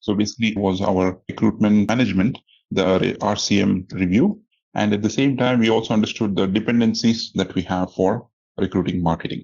So basically it was our recruitment management, the RCM review. And at the same time, we also understood the dependencies that we have for recruiting marketing.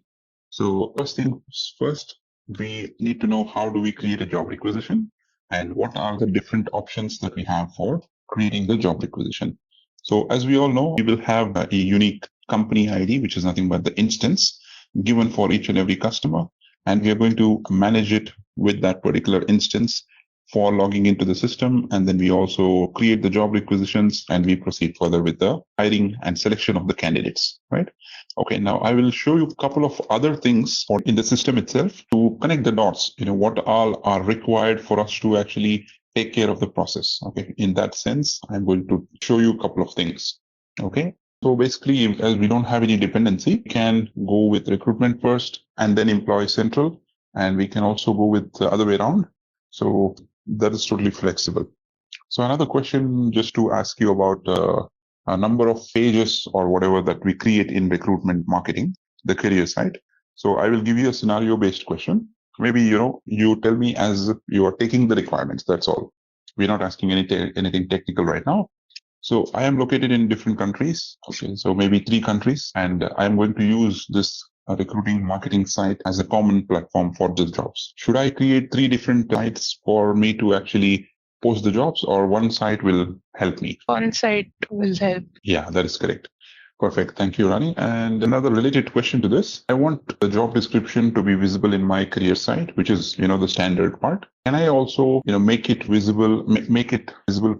So first things first, we need to know how do we create a job requisition and what are the different options that we have for creating the job requisition. So as we all know, we will have a unique company ID, which is nothing but the instance given for each and every customer. And we are going to manage it with that particular instance for logging into the system. And then we also create the job requisitions and we proceed further with the hiring and selection of the candidates, right? Okay, now I will show you a couple of other things in the system itself to connect the dots, what all are required for us to actually take care of the process. Okay, in that sense, I'm going to show you a couple of things. Okay, so basically, as we don't have any dependency, we can go with recruitment first and then employee central. And we can also go with the other way around. So that is totally flexible. So another question just to ask you about a number of pages or whatever that we create in recruitment marketing, the career site. So I will give you a scenario based question. Maybe, you tell me as you are taking the requirements. That's all. We're not asking anything technical right now. So I am located in different countries. Okay. So maybe 3 countries, and I'm going to use this recruiting marketing site as a common platform for the jobs. Should I create 3 different sites for me to actually post the jobs, or one site will help me? One site will help. Yeah, that is correct. Perfect. Thank you, Rani. And another related question to this, I want the job description to be visible in my career site, which is, the standard part. Can I also, make it visible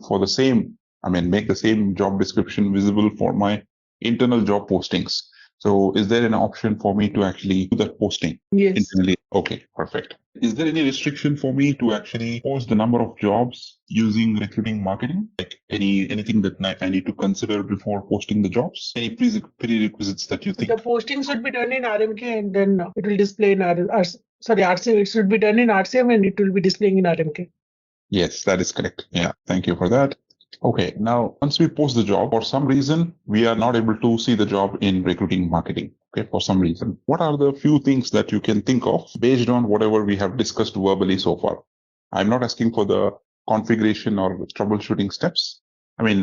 for the same, make the same job description visible for my internal job postings? So is there an option for me to actually do that posting? Yes. Internally? Okay, perfect. Is there any restriction for me to actually post the number of jobs using recruiting marketing? Like anything that I need to consider before posting the jobs? Any prerequisites that you think? The posting should be done in RMK and then it will display in RCM. It should be done in RCM and it will be displaying in RMK. Yes, that is correct. Yeah, thank you for that. Okay, now once we post the job, for some reason, we are not able to see the job in recruiting marketing. Okay, for some reason. What are the few things that you can think of based on whatever we have discussed verbally so far? I'm not asking for the configuration or troubleshooting steps.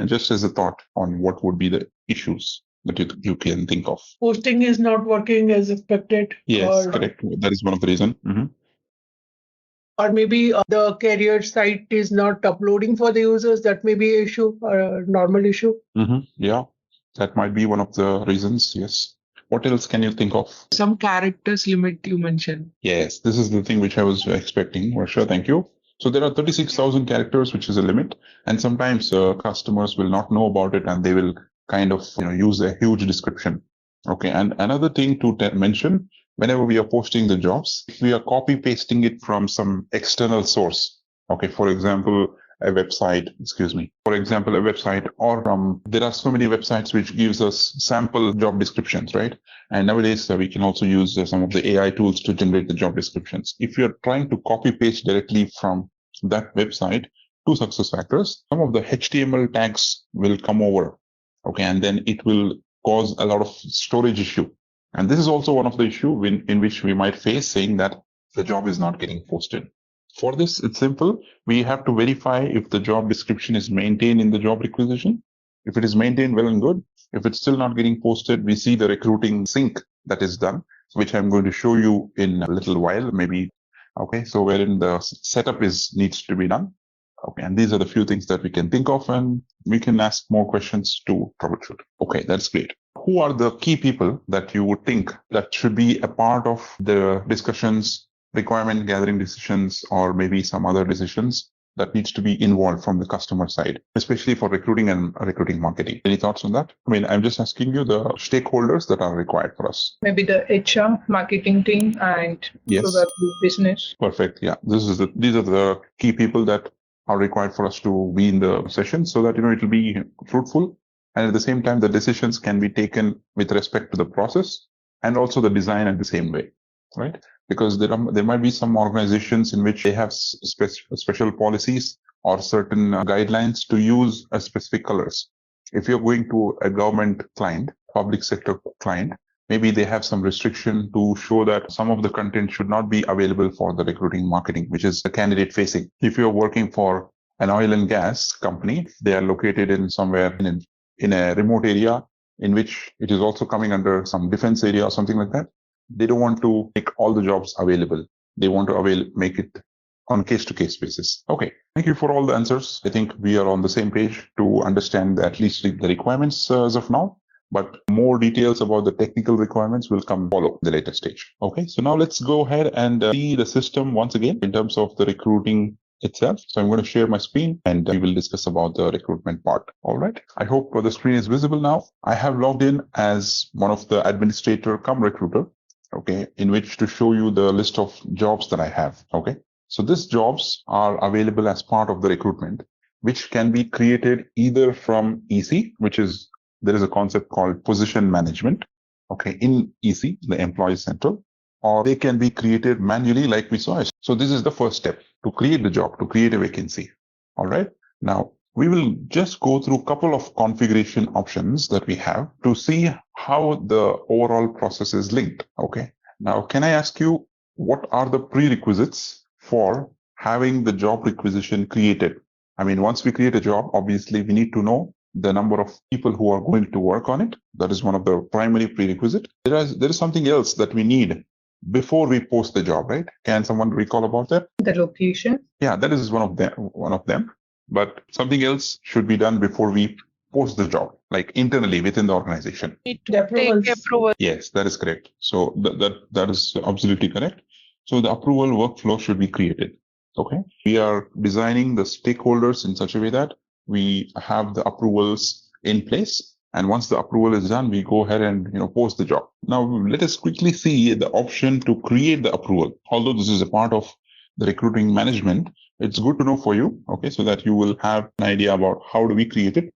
Just as a thought on what would be the issues that you can think of. Posting is not working as expected. Yes, correct. That is one of the reasons. Mm-hmm. Or maybe the career site is not uploading for the users. That may be an issue or a normal issue. Mm-hmm. Yeah, that might be one of the reasons. Yes. What else can you think of? Some characters limit you mentioned. Yes, this is the thing which I was expecting. Varsha, thank you. So there are 36,000 characters, which is a limit. And sometimes customers will not know about it and they will kind of use a huge description. Okay. And another thing to mention, whenever we are posting the jobs, if we are copy pasting it from some external source. Okay. For example, a website, or there are so many websites which gives us sample job descriptions, right? And nowadays we can also use some of the AI tools to generate the job descriptions. If you're trying to copy paste directly from that website to SuccessFactors, some of the HTML tags will come over. Okay. And then it will cause a lot of storage issue. And this is also one of the issue in which we might face, saying that the job is not getting posted. For this, it's simple. We have to verify if the job description is maintained in the job requisition. If it is maintained, well and good. If it's still not getting posted, we see the recruiting sync that is done, which I'm going to show you in a little while, maybe. Okay. So wherein the setup needs to be done. Okay. And these are the few things that we can think of, and we can ask more questions to troubleshoot. Okay. That's great. Who are the key people that you would think that should be a part of the discussions, requirement gathering decisions, or maybe some other decisions that needs to be involved from the customer side, especially for recruiting and recruiting marketing? Any thoughts on that? I'm just asking you the stakeholders that are required for us. Maybe the HR, marketing team, and probably business. Perfect. Yeah. These are the key people that are required for us to be in the session so that, it will be fruitful. And at the same time, the decisions can be taken with respect to the process and also the design at the same way, right? Because there might be some organizations in which they have special policies or certain guidelines to use a specific colors. If you're going to a government client, public sector client, maybe they have some restriction to show that some of the content should not be available for the recruiting marketing, which is the candidate facing. If you're working for an oil and gas company, they are located in somewhere in a remote area in which it is also coming under some defense area or something like that. They don't want to make all the jobs available. They want to make it on case-to-case basis. Okay, thank you for all the answers. I think we are on the same page to understand at least the requirements as of now, but more details about the technical requirements will follow the later stage. Okay, so now let's go ahead and see the system once again in terms of the recruiting itself. So I'm going to share my screen and we will discuss about the recruitment part. All right. I hope the screen is visible now. I have logged in as one of the administrator cum recruiter, okay, in which to show you the list of jobs that I have. Okay. So these jobs are available as part of the recruitment, which can be created either from EC, there is a concept called position management, okay, in EC, the Employee Central, or they can be created manually like we saw. So this is the first step to create the job, to create a vacancy. All right. Now we will just go through a couple of configuration options that we have to see how the overall process is linked. Okay. Now, can I ask you, what are the prerequisites for having the job requisition created? I mean, once we create a job, obviously we need to know the number of people who are going to work on it. That is one of the primary prerequisites. There is something else that we need before we post the job, right? Can someone recall about that? The location. Yeah, that is one of them. But something else should be done before we post the job, like internally within the organization. Need to take approval. Yes, that is correct. So that is absolutely correct. So the approval workflow should be created. Okay. We are designing the stakeholders in such a way that we have the approvals in place. And once the approval is done, we go ahead and post the job. Now let us quickly see the option to create the approval. Although this is a part of the recruiting management, it's good to know for you. Okay. So that you will have an idea about how do we create it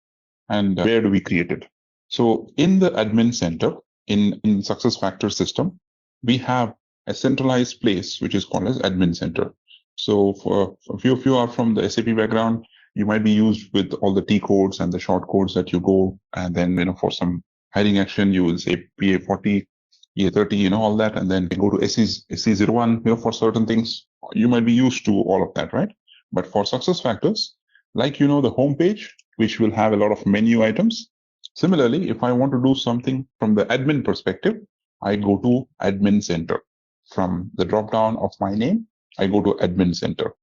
and where do we create it. So in the admin center in SuccessFactors system, we have a centralized place, which is called as admin center. So for a few of you are from the SAP background, you might be used with all the T codes and the short codes that you go. And then, for some hiring action, you will say PA40, EA30, all that. And then you go to SC01, for certain things. You might be used to all of that, right? But for SuccessFactors, like, the homepage, which will have a lot of menu items. Similarly, if I want to do something from the admin perspective, I go to admin center. From the drop down of my name, I go to admin center.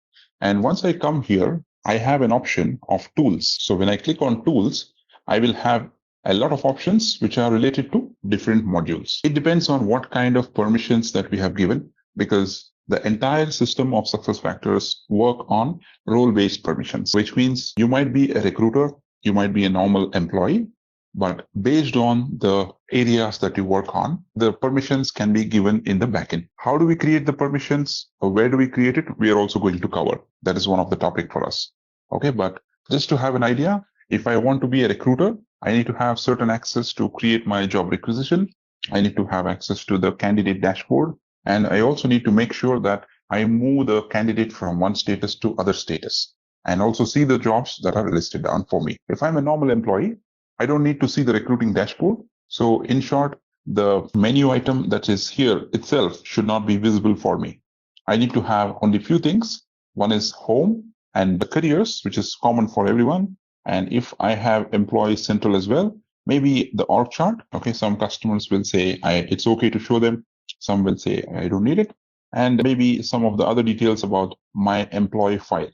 And once I come here, I have an option of tools. So when I click on tools, I will have a lot of options which are related to different modules. It depends on what kind of permissions that we have given, because the entire system of SuccessFactors work on role-based permissions, which means you might be a recruiter, you might be a normal employee, but based on the areas that you work on, the permissions can be given in the backend. How do we create the permissions? Or where do we create it? We are also going to cover. That is one of the topic for us. Okay, but just to have an idea, if I want to be a recruiter, I need to have certain access to create my job requisition. I need to have access to the candidate dashboard. And I also need to make sure that I move the candidate from one status to other status and also see the jobs that are listed down for me. If I'm a normal employee, I don't need to see the recruiting dashboard. So in short, the menu item that is here itself should not be visible for me. I need to have only few things. One is home and the careers, which is common for everyone. And if I have employee central as well, maybe the org chart. Okay, some customers will say it's okay to show them. Some will say I don't need it. And maybe some of the other details about my employee file.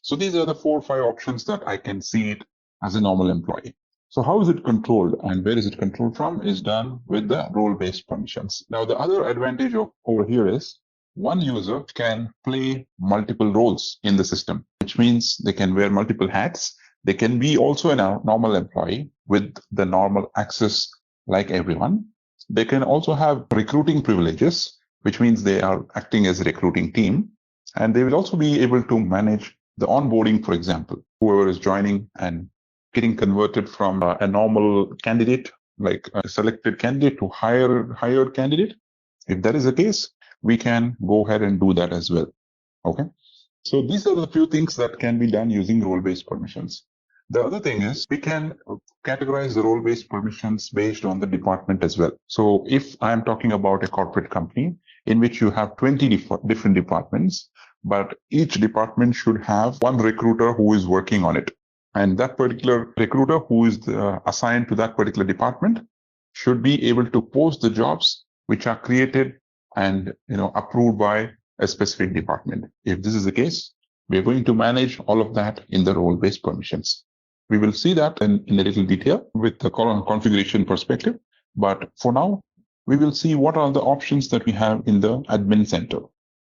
So these are the 4 or 5 options that I can see it as a normal employee. So how is it controlled and where is it controlled from is done with the role-based permissions. Now, the other advantage over here is one user can play multiple roles in the system, which means they can wear multiple hats. They can be also a normal employee with the normal access like everyone. They can also have recruiting privileges, which means they are acting as a recruiting team. And they will also be able to manage the onboarding, for example, whoever is joining and getting converted from a normal candidate, like a selected candidate to hired candidate. If that is the case, we can go ahead and do that as well. Okay. So these are the few things that can be done using role-based permissions. The other thing is we can categorize the role-based permissions based on the department as well. So if I'm talking about a corporate company in which you have 20 different departments, but each department should have one recruiter who is working on it. And that particular recruiter who is assigned to that particular department should be able to post the jobs which are created and approved by a specific department. If this is the case, we are going to manage all of that in the role-based permissions. We will see that in a little detail with the configuration perspective. But for now, we will see what are the options that we have in the admin center.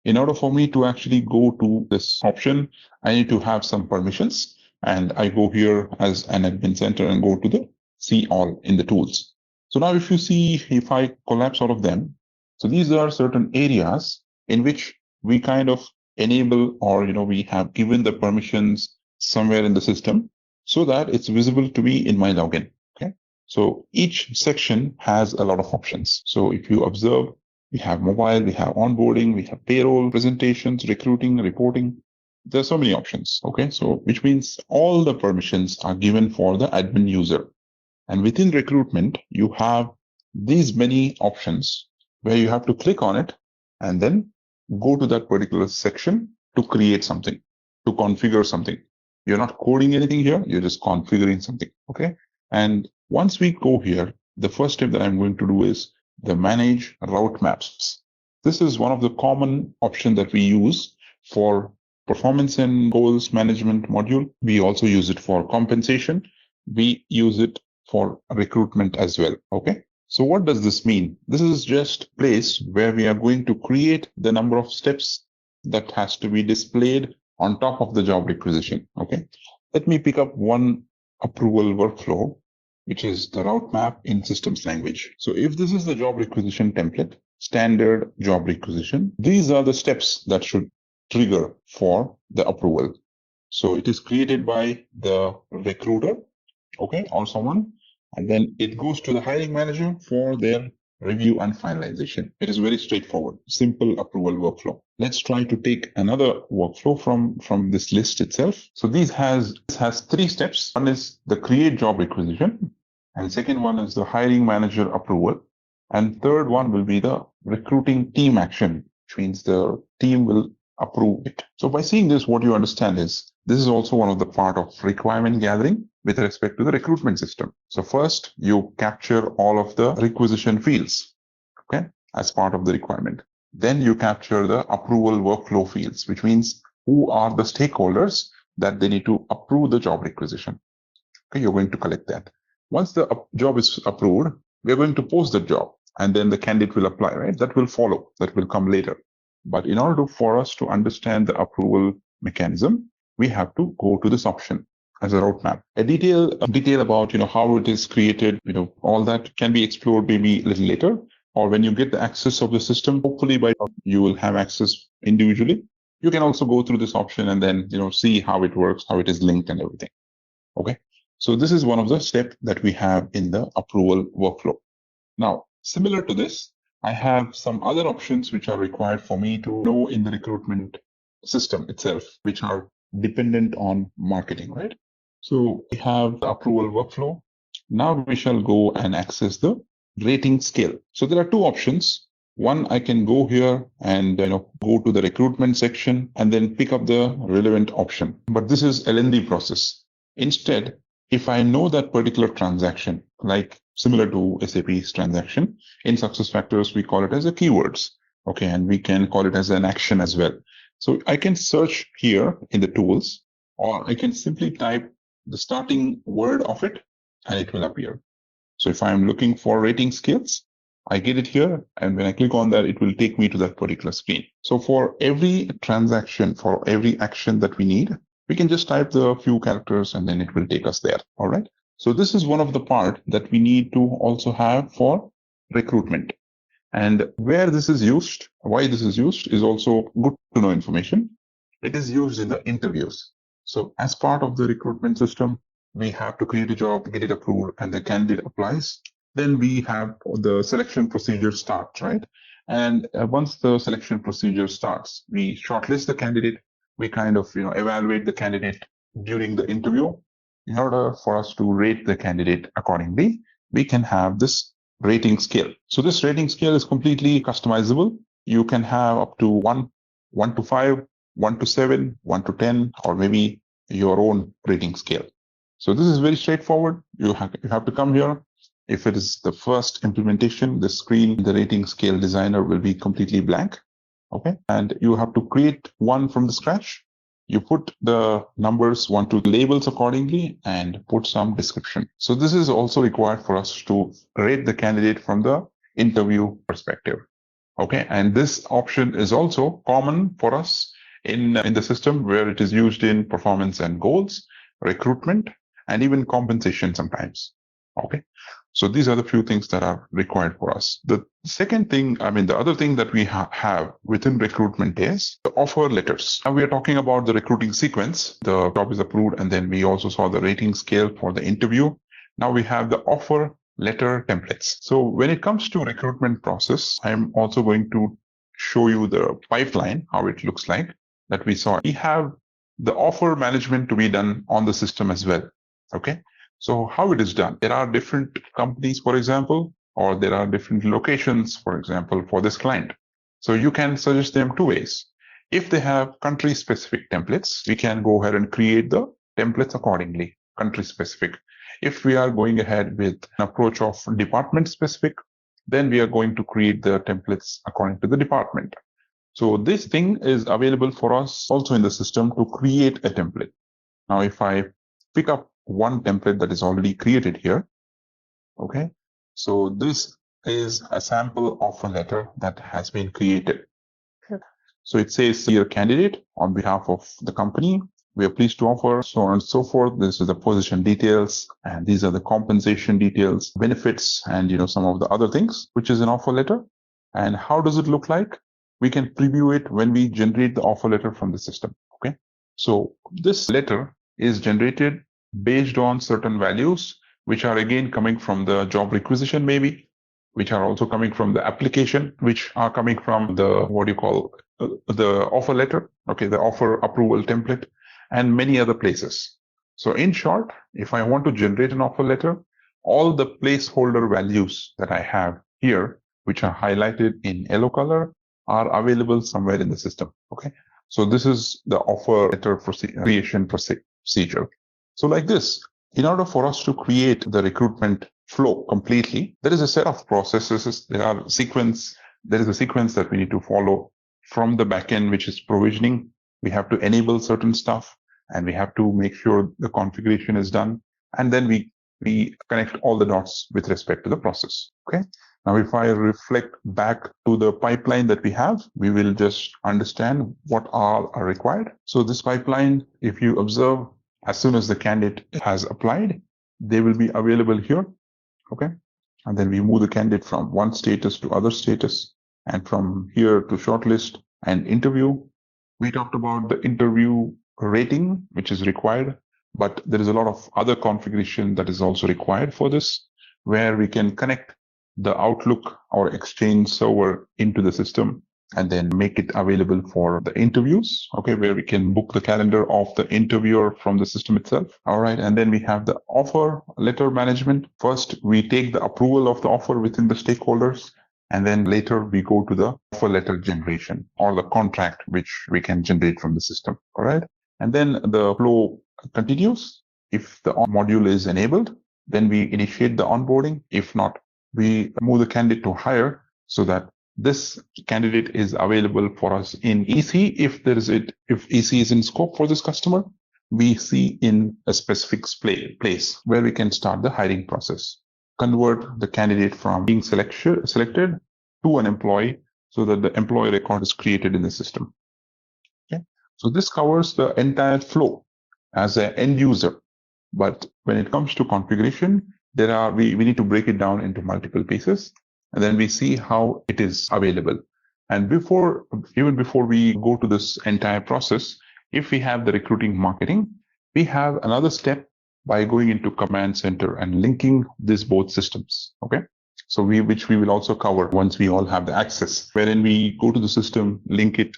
In order for me to actually go to this option, I need to have some permissions. And I go here as an admin center and go to the see all in the tools. So now if you see, if I collapse all of them, so these are certain areas in which we kind of enable or, we have given the permissions somewhere in the system so that it's visible to me in my login. Okay. So each section has a lot of options. So if you observe, we have mobile, we have onboarding, we have payroll, presentations, recruiting, reporting. There's so many options. Okay. So which means all the permissions are given for the admin user. And within recruitment, you have these many options where you have to click on it and then go to that particular section to create something, to configure something. You're not coding anything here. You're just configuring something. Okay. And once we go here, the first step that I'm going to do is the manage route maps. This is one of the common options that we use for performance and goals management module. We also use it for compensation. We use it for recruitment as well. Okay. So what does this mean? This is just a place where we are going to create the number of steps that has to be displayed on top of the job requisition. Okay. Let me pick up one approval workflow, which is the route map in systems language. So if this is the job requisition template, standard job requisition, these are the steps that should trigger for the approval. So it is created by the recruiter, okay, or someone, and then it goes to the hiring manager for their review and finalization. It is very straightforward, simple approval workflow. Let's try to take another workflow from this list itself. So this has three steps. One is the create job requisition, and second one is the hiring manager approval, and third one will be the recruiting team action, which means the team will approve it. So by seeing this, what you understand is this is also one of the part of requirement gathering with respect to the recruitment system. So first, you capture all of the requisition fields, okay, as part of the requirement. Then you capture the approval workflow fields, which means who are the stakeholders that they need to approve the job requisition. Okay, you're going to collect that. Once the job is approved, we're going to post the job, and then the candidate will apply, right? That will follow, that will come later. But in order for us to understand the approval mechanism, we have to go to this option as a roadmap. A detail about, how it is created, all that can be explored maybe a little later, or when you get the access of the system, hopefully by you will have access individually. You can also go through this option and then, see how it works, how it is linked and everything. Okay. So this is one of the steps that we have in the approval workflow. Now, similar to this, I have some other options which are required for me to know in the recruitment system itself, which are dependent on marketing, right? So we have the approval workflow. Now we shall go and access the rating scale. So there are two options. One, I can go here and go to the recruitment section and then pick up the relevant option. But this is a lengthy process. Instead, if I know that particular transaction, like similar to SAP's transaction, in SuccessFactors, we call it as a keywords. Okay. And we can call it as an action as well. So I can search here in the tools, or I can simply type the starting word of it and it will appear. So if I'm looking for rating scales, I get it here. And when I click on that, it will take me to that particular screen. So for every transaction, for every action that we need, we can just type the few characters and then it will take us there. All right. So this is one of the part that we need to also have for recruitment. And where this is used, why this is used is also good to know information. It is used in the interviews. So as part of the recruitment system, we have to create a job, get it approved, and the candidate applies. Then we have the selection procedure starts, right? And once the selection procedure starts, we shortlist the candidate. We kind of, evaluate the candidate during the interview. in order for us to rate the candidate accordingly, we can have this rating scale. So this rating scale is completely customizable. You can have up to 1 to 5, 1 to 7, 1 to 10, or maybe your own rating scale. So this is very straightforward. You have to come here. If it is the first implementation, the screen, the rating scale designer will be completely blank. Okay. And you have to create one from the scratch. You put the numbers, 1 to labels accordingly, and put some description. So this is also required for us to rate the candidate from the interview perspective. Okay. And this option is also common for us in the system, where it is used in performance and goals, recruitment, and even compensation sometimes. Okay. So these are the few things that are required for us. The second thing, the other thing that we have within recruitment is the offer letters. Now we are talking about the recruiting sequence. The job is approved, and then we also saw the rating scale for the interview. Now we have the offer letter templates. So when it comes to recruitment process, I'm also going to show you the pipeline, how it looks like that we saw. We have the offer management to be done on the system as well. Okay. So how it is done? There are different companies, for example, or there are different locations, for example, for this client. So you can suggest them two ways. If they have country specific templates, we can go ahead and create the templates accordingly, country specific. If we are going ahead with an approach of department specific, then we are going to create the templates according to the department. So this thing is available for us also in the system to create a template. Now, if I pick up one template that is already created here. Okay. So this is a sample offer letter that has been created. So it says, "Dear candidate, on behalf of the company, we are pleased to offer so on and so forth. This is the position details, and these are the compensation details, benefits, and some of the other things, which is an offer letter. And how does it look like? We can preview it when we generate the offer letter from the system. Okay. So this letter is generated based on certain values, which are again coming from the job requisition, maybe, which are also coming from the application, which are coming from the, the offer letter, okay, the offer approval template, and many other places. So in short, if I want to generate an offer letter, all the placeholder values that I have here, which are highlighted in yellow color, are available somewhere in the system. Okay. So this is the offer letter creation procedure. So like this, in order for us to create the recruitment flow completely, there is a set of processes. There is a sequence that we need to follow from the backend, which is provisioning. We have to enable certain stuff, and we have to make sure the configuration is done. And then we connect all the dots with respect to the process. Okay. Now, if I reflect back to the pipeline that we have, we will just understand what all are required. So this pipeline, if you observe, as soon as the candidate has applied, they will be available here. Okay. And then we move the candidate from one status to other status, and from here to shortlist and interview. We talked about the interview rating, which is required, but there is a lot of other configuration that is also required for this, where we can connect the Outlook or Exchange server into the system and then make it available for the interviews. Okay. Where we can book the calendar of the interviewer from the system itself. All right. And then we have the offer letter management. First, we take the approval of the offer within the stakeholders. And then later we go to the offer letter generation or the contract, which we can generate from the system. All right. And then the flow continues. If the module is enabled, then we initiate the onboarding. If not, we move the candidate to hire so that this candidate is available for us in EC. If EC is in scope for this customer, we see in a specific place where we can start the hiring process. Convert the candidate from being selected to an employee so that the employee record is created in the system. Okay. So this covers the entire flow as an end user. But when it comes to configuration, we need to break it down into multiple pieces, and then we see how it is available. And even before we go to this entire process, if we have the recruiting marketing, we have another step by going into command center and linking these both systems. Okay. So which we will also cover once we all have the access, wherein we go to the system, link it,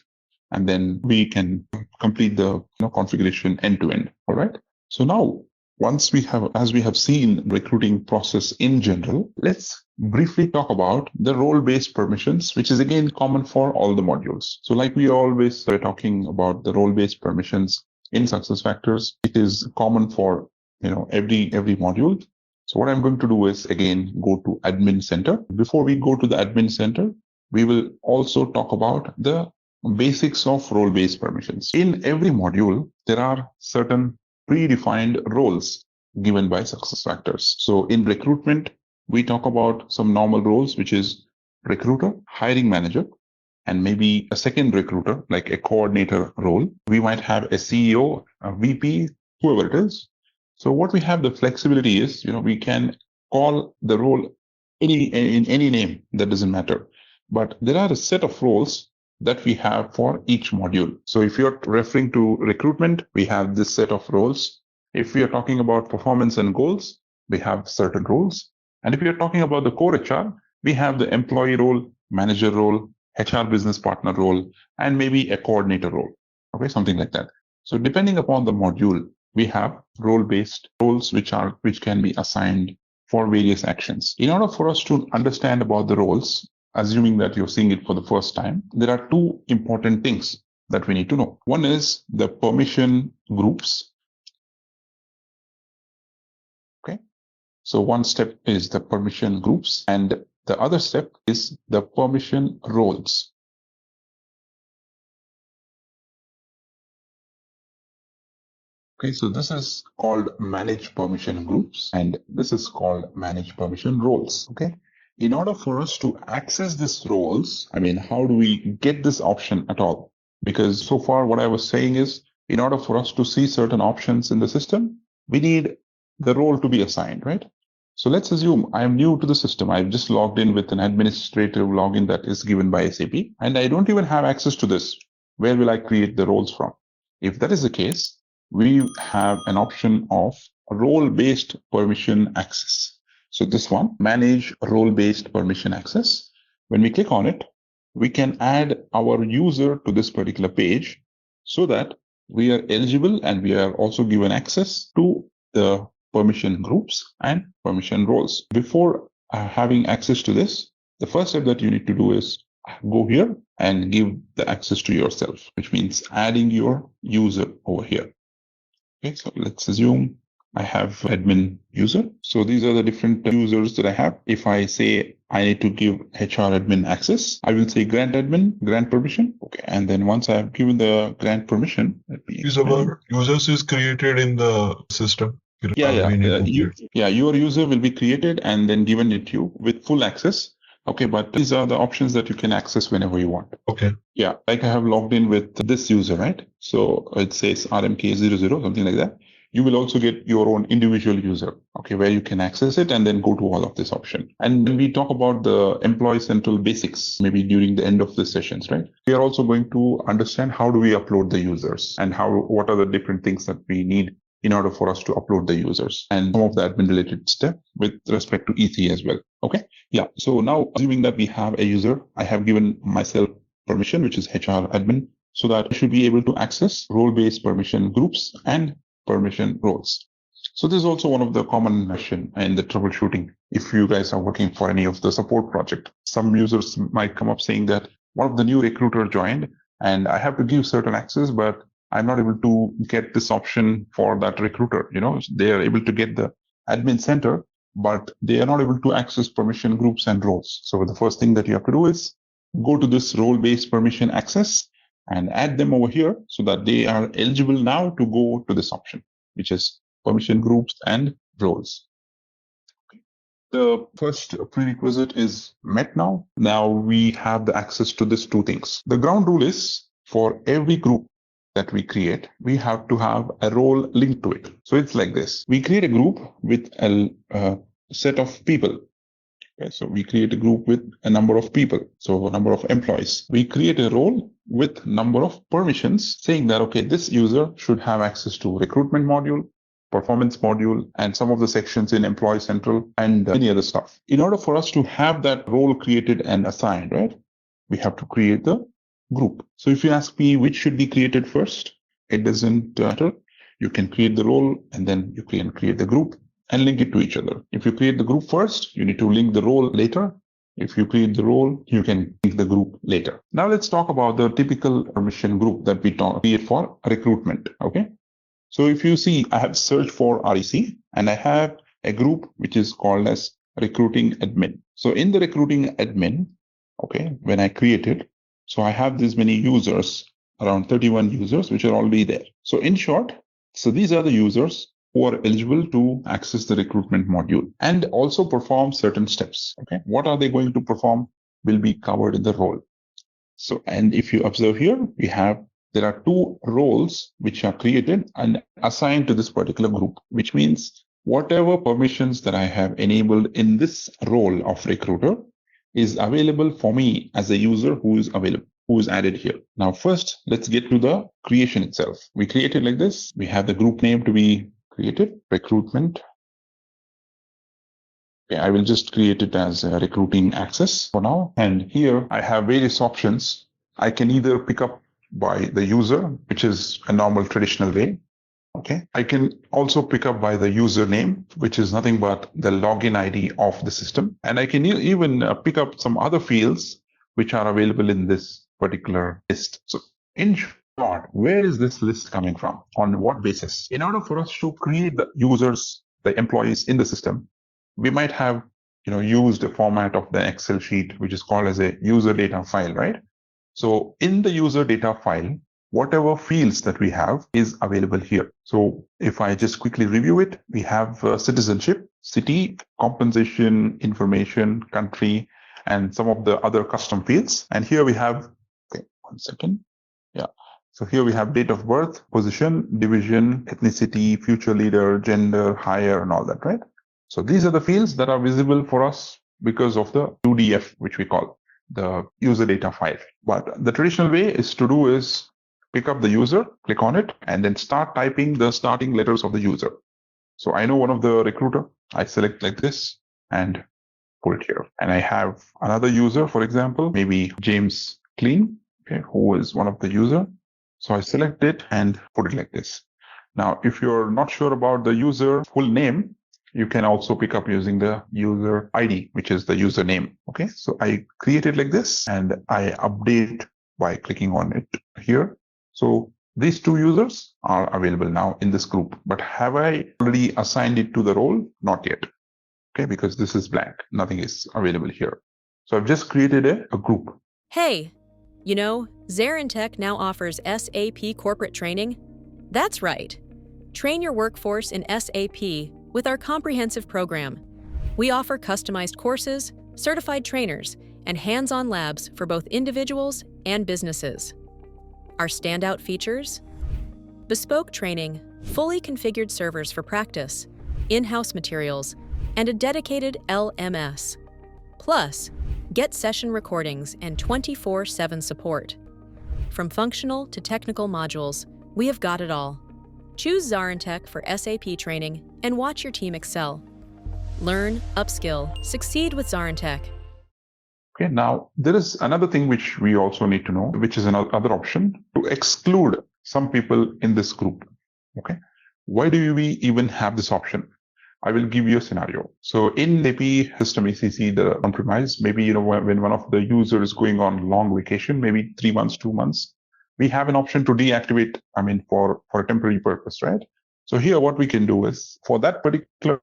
and then we can complete the configuration end to end. All right. So now as we have seen recruiting process in general, let's briefly talk about the role-based permissions, which is again common for all the modules. So like we always are talking about the role-based permissions in SuccessFactors, it is common for every module. So what I'm going to do is again go to Admin Center. Before we go to the Admin Center, we will also talk about the basics of role-based permissions. In every module, there are certain predefined roles given by SuccessFactors. So in recruitment, we talk about some normal roles, which is recruiter, hiring manager, and maybe a second recruiter, like a coordinator role. We might have a CEO, a VP, whoever it is. So what we have the flexibility is, we can call the role in any name, that doesn't matter. But there are a set of roles that we have for each module. So if you're referring to recruitment, we have this set of roles. If we are talking about performance and goals, we have certain roles. And if we are talking about the core HR, we have the employee role, manager role, HR business partner role, and maybe a coordinator role. Okay, something like that. So depending upon the module, we have role-based roles which can be assigned for various actions. In order for us to understand about the roles, assuming that you're seeing it for the first time, there are two important things that we need to know. One is the permission groups. Okay. So one step is the permission groups, and the other step is the permission roles. Okay, so this is called manage permission groups, and this is called manage permission roles. Okay. In order for us to access these roles, how do we get this option at all? Because so far what I was saying is, in order for us to see certain options in the system, we need the role to be assigned, right? So let's assume I'm new to the system. I've just logged in with an administrative login that is given by SAP, and I don't even have access to this. Where will I create the roles from? If that is the case, we have an option of role-based permission access. So this one, manage role-based permission access. When we click on it, we can add our user to this particular page so that we are eligible and we are also given access to the permission groups and permission roles. Before having access to this, the first step that you need to do is go here and give the access to yourself, which means adding your user over here. Okay, so let's assume I have admin user. So these are the different users that I have. If I say I need to give HR admin access, I will say grant admin, grant permission. Okay, and then once I have given the grant permission, users is created in the system. Your user will be created and then given it to you with full access. Okay, but these are the options that you can access whenever you want. Okay. Yeah, like I have logged in with this user, right? So it says RMK00, something like that. You will also get your own individual user, okay, where you can access it and then go to all of this option. And when we talk about the Employee Central basics, maybe during the end of the sessions, right? We are also going to understand how do we upload the users and what are the different things that we need in order for us to upload the users and some of the admin related stuff with respect to EC as well. Okay. Yeah. So now assuming that we have a user, I have given myself permission, which is HR admin, so that I should be able to access role-based permission groups and permission roles. So this is also one of the common question in the troubleshooting. If you guys are working for any of the support project, some users might come up saying that one of the new recruiter joined and I have to give certain access, but I'm not able to get this option for that recruiter. They are able to get the admin center, but they are not able to access permission groups and roles. So the first thing that you have to do is go to this role-based permission access and add them over here so that they are eligible now to go to this option, which is permission groups and roles. Okay. The first prerequisite is met now. Now we have the access to these two things. The ground rule is for every group that we create, we have to have a role linked to it. So it's like this. We create a group with a set of people. Okay, so we create a group with a number of people, so a number of employees. We create a role with number of permissions saying that, okay, this user should have access to recruitment module, performance module, and some of the sections in Employee Central and any other stuff. In order for us to have that role created and assigned, right, we have to create the group. So if you ask me which should be created first, it doesn't matter. you can create the role and then you can create the group and link it to each other. If you create the group first, you need to link the role later. If you create the role, you can link the group later. Now let's talk about the typical permission group that we create for recruitment. Okay. So if you see, I have searched for REC and I have a group which is called as recruiting admin. So in the recruiting admin, okay, when I create it, so I have this many users, around 31 users, which are already there. So in short, so these are the users who are eligible to access the recruitment module and also perform certain steps. Okay, what are they going to perform will be covered in the role. So, and if you observe here, there are 2 roles which are created and assigned to this particular group, which means whatever permissions that I have enabled in this role of recruiter is available for me as a user who is added here. Now, first, let's get to the creation itself. We create it like this. We have the group name to be created, recruitment. Okay, I will just create it as a recruiting access for now. And here I have various options. I can either pick up by the user, which is a normal traditional way. Okay. I can also pick up by the username, which is nothing but the login ID of the system. And I can even pick up some other fields which are available in this particular list. So in short, where is this list coming from? On what basis? In order for us to create the users, the employees in the system, we might have, used a format of the Excel sheet, which is called as a user data file, right? So in the user data file, whatever fields that we have is available here. So if I just quickly review it, we have citizenship, city, compensation, information, country, and some of the other custom fields. And here we have, okay, one second. Yeah. So here we have date of birth, position, division, ethnicity, future leader, gender, hire, and all that, right? So these are the fields that are visible for us because of the UDF, which we call the user data file. But the traditional way is pick up the user, click on it, and then start typing the starting letters of the user. So I know one of the recruiter, I select like this and put it here. And I have another user, for example, maybe James Clean, okay, who is one of the user. So I select it and put it like this. Now, if you're not sure about the user full name, you can also pick up using the user ID, which is the username. Okay, so I create it like this and I update by clicking on it here. So these 2 users are available now in this group, but have I already assigned it to the role? Not yet. Okay, because this is blank. Nothing is available here. So I've just created a group. Hey, ZaranTech now offers SAP corporate training. That's right. Train your workforce in SAP with our comprehensive program. We offer customized courses, certified trainers, and hands-on labs for both individuals and businesses. Our standout features: bespoke training, fully configured servers for practice, in-house materials, and a dedicated LMS. Plus, get session recordings and 24/7 support. From functional to technical modules, we have got it all. Choose ZaranTech for SAP training and watch your team excel. Learn, upskill, succeed with ZaranTech. Okay, now there is another thing which we also need to know, which is another option to exclude some people in this group. Okay, why do we even have this option? I will give you a scenario. So in SAP System ECC, the on-premise, maybe, when one of the users is going on long vacation, maybe 3 months, 2 months, we have an option to deactivate, for a temporary purpose, right? So here what we can do is for that particular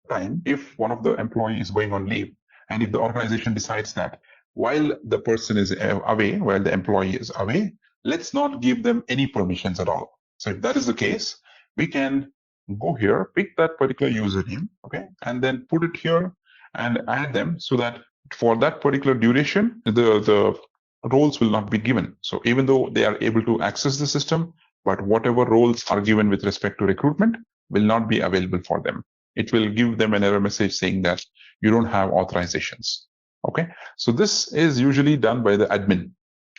time, if one of the employees is going on leave, and if the organization decides that while the person is away, while the employee is away, let's not give them any permissions at all. So if that is the case, we can go here, pick that particular username, okay, and then put it here and add them so that for that particular duration, the roles will not be given. So even though they are able to access the system, but whatever roles are given with respect to recruitment will not be available for them. It will give them an error message saying that you don't have authorizations. Okay, so this is usually done by the admin.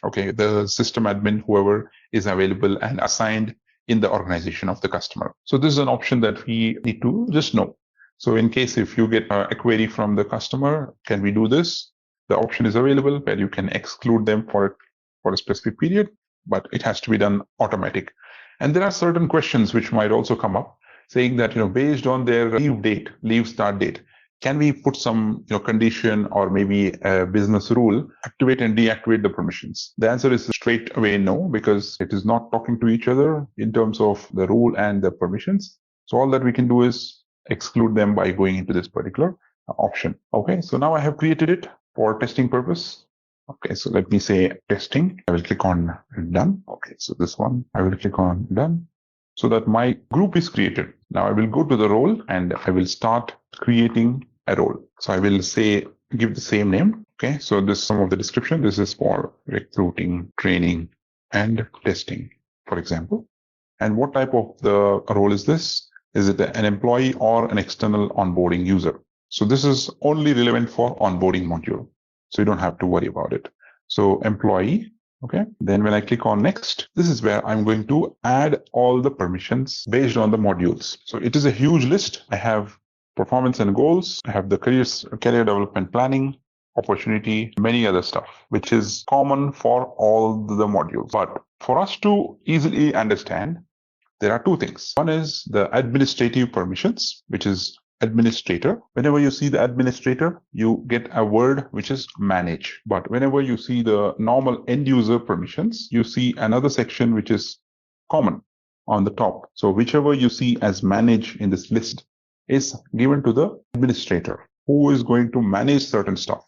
Okay, the system admin, whoever is available and assigned in the organization of the customer. So this is an option that we need to just know. So in case if you get a query from the customer, can we do this? The option is available where you can exclude them for a specific period, but it has to be done automatic. And there are certain questions which might also come up saying that, based on their leave start date, can we put some, condition or maybe a business rule, activate and deactivate the permissions? The answer is straight away no, because it is not talking to each other in terms of the rule and the permissions. So all that we can do is exclude them by going into this particular option. Okay, so now I have created it for testing purpose. Okay, so let me say testing. I will click on done. Okay, so this one, I will click on done so that my group is created. Now I will go to the role and I will start creating a role. So I will say, give the same name. Okay, so this is some of the description. This is for recruiting, training, and testing, for example. And what type of the role is this? Is it an employee or an external onboarding user? So this is only relevant for onboarding module. So you don't have to worry about it. So employee. Okay. Then when I click on next, this is where I'm going to add all the permissions based on the modules. So it is a huge list. I have performance and goals. I have the career development planning, opportunity, many other stuff, which is common for all the modules. But for us to easily understand, there are two things. One is the administrative permissions, which is administrator. Whenever you see the administrator, you get a word which is manage. But whenever you see the normal end user permissions, you see another section which is common on the top. So whichever you see as manage in this list is given to the administrator who is going to manage certain stuff.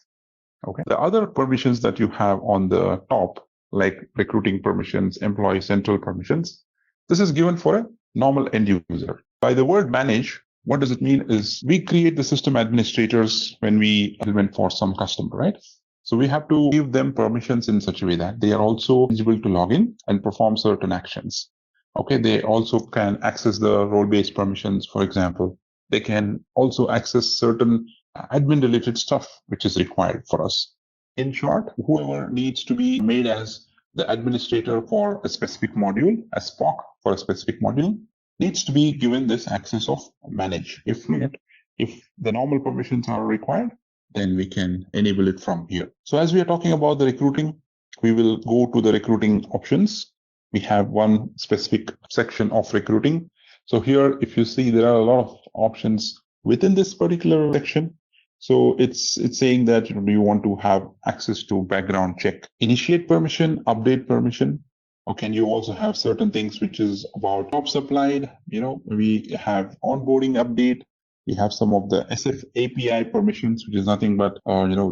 Okay. The other permissions that you have on the top, like recruiting permissions, employee central permissions, this is given for a normal end user. By the word manage, what does it mean is we create the system administrators when we implement for some customer, right? So we have to give them permissions in such a way that they are also eligible to log in and perform certain actions. Okay. They also can access the role-based permissions, for example. They can also access certain admin related stuff, which is required for us. In short, whoever needs to be made as the administrator for a specific module, a SPOC for a specific module, needs to be given this access of manage. If not, if the normal permissions are required, then we can enable it from here. So as we are talking about the recruiting, we will go to the recruiting options. We have one specific section of recruiting. So here, if you see, there are a lot of options within this particular section. So it's saying that, do you want to have access to background check, initiate permission, update permission? Or can you also have certain things which is about jobs applied? We have onboarding update. We have some of the SF API permissions, which is nothing but,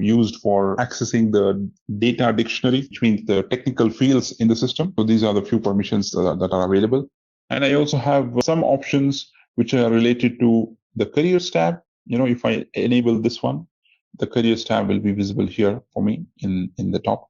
used for accessing the data dictionary, which means the technical fields in the system. So these are the few permissions that are available. And I also have some options which are related to the careers tab. If I enable this one, the careers tab will be visible here for me in the top.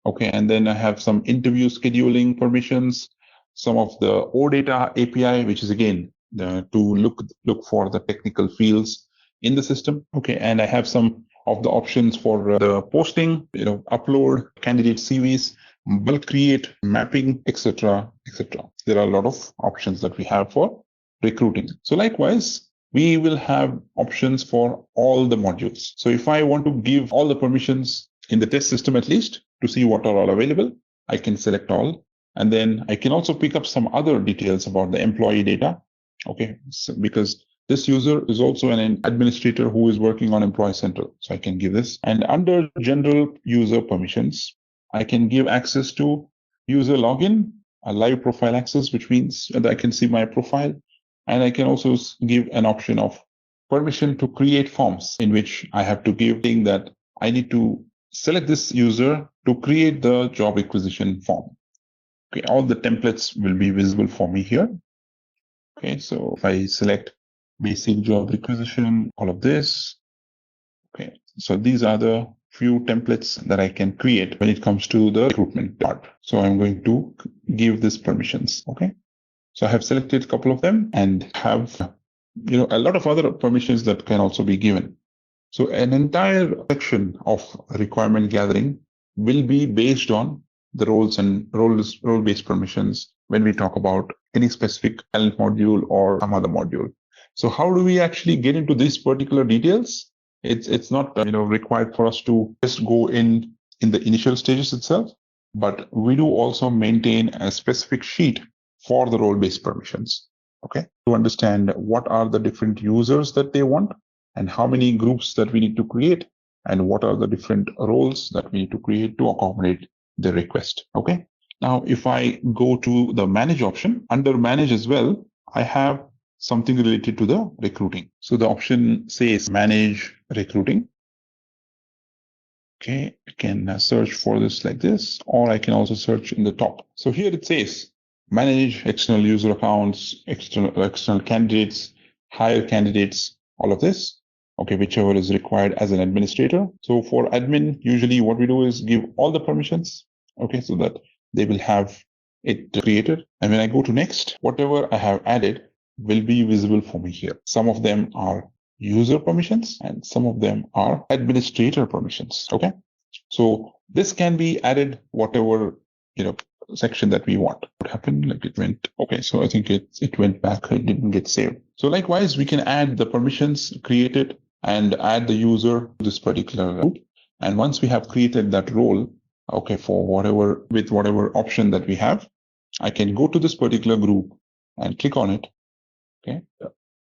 Okay, and then I have some interview scheduling permissions, some of the OData API, which is again to look for the technical fields in the system. Okay, and I have some of the options for the posting, upload candidate CVs, bulk create, mapping, etc., etc. There are a lot of options that we have for recruiting. So likewise, we will have options for all the modules. So if I want to give all the permissions in the test system at least to see what are all available, I can select all. And then I can also pick up some other details about the employee data. Okay, so because this user is also an administrator who is working on Employee Central. So I can give this. And under general user permissions, I can give access to user login, a live profile access, which means that I can see my profile. And I can also give an option of permission to create forms in which I have to give thing that I need to select this user to create the job requisition form. Okay, all the templates will be visible for me here. Okay, so if I select basic job requisition, all of this. Okay, so these are the few templates that I can create when it comes to the recruitment part. So I'm going to give this permissions. Okay, so I have selected a couple of them and have, a lot of other permissions that can also be given. So an entire section of requirement gathering will be based on the roles and role-based permissions when we talk about any specific talent module or some other module. So how do we actually get into these particular details? It's not required for us to just go in the initial stages itself, but we do also maintain a specific sheet for the role-based permissions. Okay, to understand what are the different users that they want and how many groups that we need to create and what are the different roles that we need to create to accommodate the request. Okay. Now, if I go to the manage option, under manage as well, I have something related to the recruiting. So the option says manage recruiting. Okay, I can search for this like this, or I can also search in the top. So here it says manage external user accounts, external candidates, hire candidates, all of this. Okay, whichever is required as an administrator. So for admin, usually what we do is give all the permissions. Okay, so that they will have it created. And when I go to next, whatever I have added will be visible for me here. Some of them are user permissions and some of them are administrator permissions. Okay. So this can be added whatever, section that we want. What happened? Like it went, okay. So I think it went back. It didn't get saved. So likewise, we can add the permissions created and add the user to this particular group. And once we have created that role, okay, for whatever option that we have, I can go to this particular group and click on it. Okay.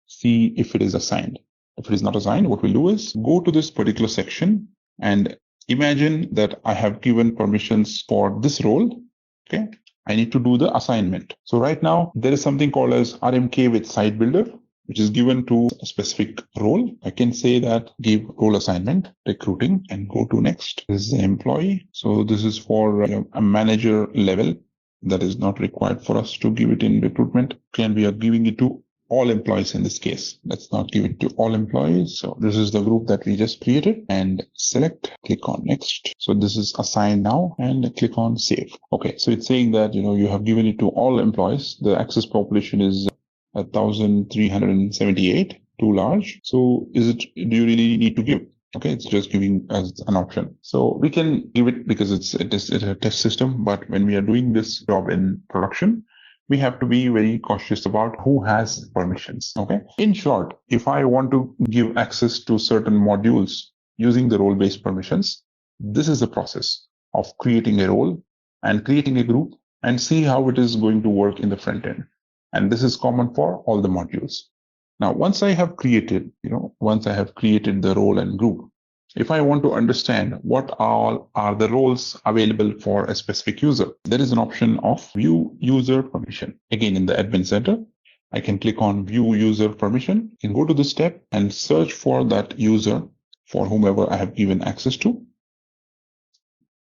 See if it is assigned. If it is not assigned, what we'll do is go to this particular section and imagine that I have given permissions for this role. Okay. I need to do the assignment. So right now there is something called as RMK with site builder, which is given to a specific role. I can say that give role assignment, recruiting, and go to next. This is the employee. So this is for a manager level that is not required for us to give it in recruitment. And we are giving it to all employees in this case. Let's not give it to all employees. So this is the group that we just created and select, click on next. So this is assigned now and click on save. Okay. So it's saying that, you have given it to all employees. The access population is 1,378, too large. So do you really need to give? Okay. It's just giving as an option. So we can give it because it's a test system. But when we are doing this job in production, we have to be very cautious about who has permissions. Okay. In short, if I want to give access to certain modules using the role-based permissions, this is the process of creating a role and creating a group and see how it is going to work in the front end. And this is common for all the modules. Now, once I have created the role and group, if I want to understand what all are the roles available for a specific user, there is an option of view user permission. Again, in the admin center, I can click on view user permission. I can go to this tab and search for that user for whomever I have given access to.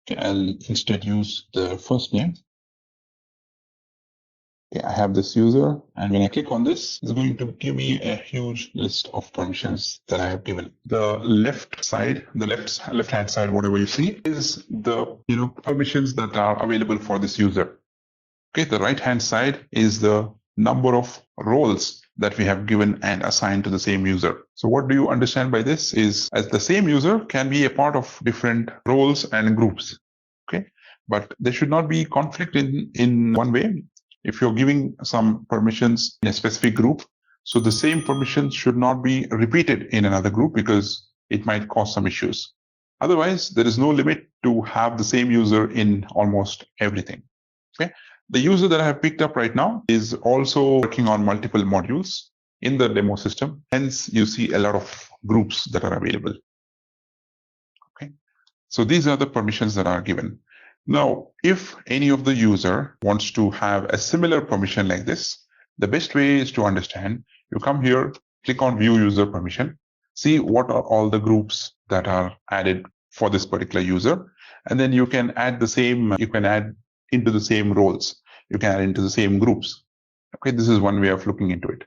Okay, I'll instead use the first name. Okay, I have this user, and when I click on this, it's going to give me a huge list of permissions that I have given. The left hand side, whatever you see, is the permissions that are available for this user. Okay, the right hand side is the number of roles that we have given and assigned to the same user. So what do you understand by this is, as the same user can be a part of different roles and groups. Okay, but there should not be conflict in one way. If you're giving some permissions in a specific group, so the same permissions should not be repeated in another group because it might cause some issues. Otherwise, there is no limit to have the same user in almost everything. Okay. The user that I have picked up right now is also working on multiple modules in the demo system. Hence, you see a lot of groups that are available. Okay. So these are the permissions that are given. Now, if any of the user wants to have a similar permission like this, the best way is to understand. You come here, click on view user permission, see what are all the groups that are added for this particular user. And then you can add into the same roles. You can add into the same groups. Okay, this is one way of looking into it.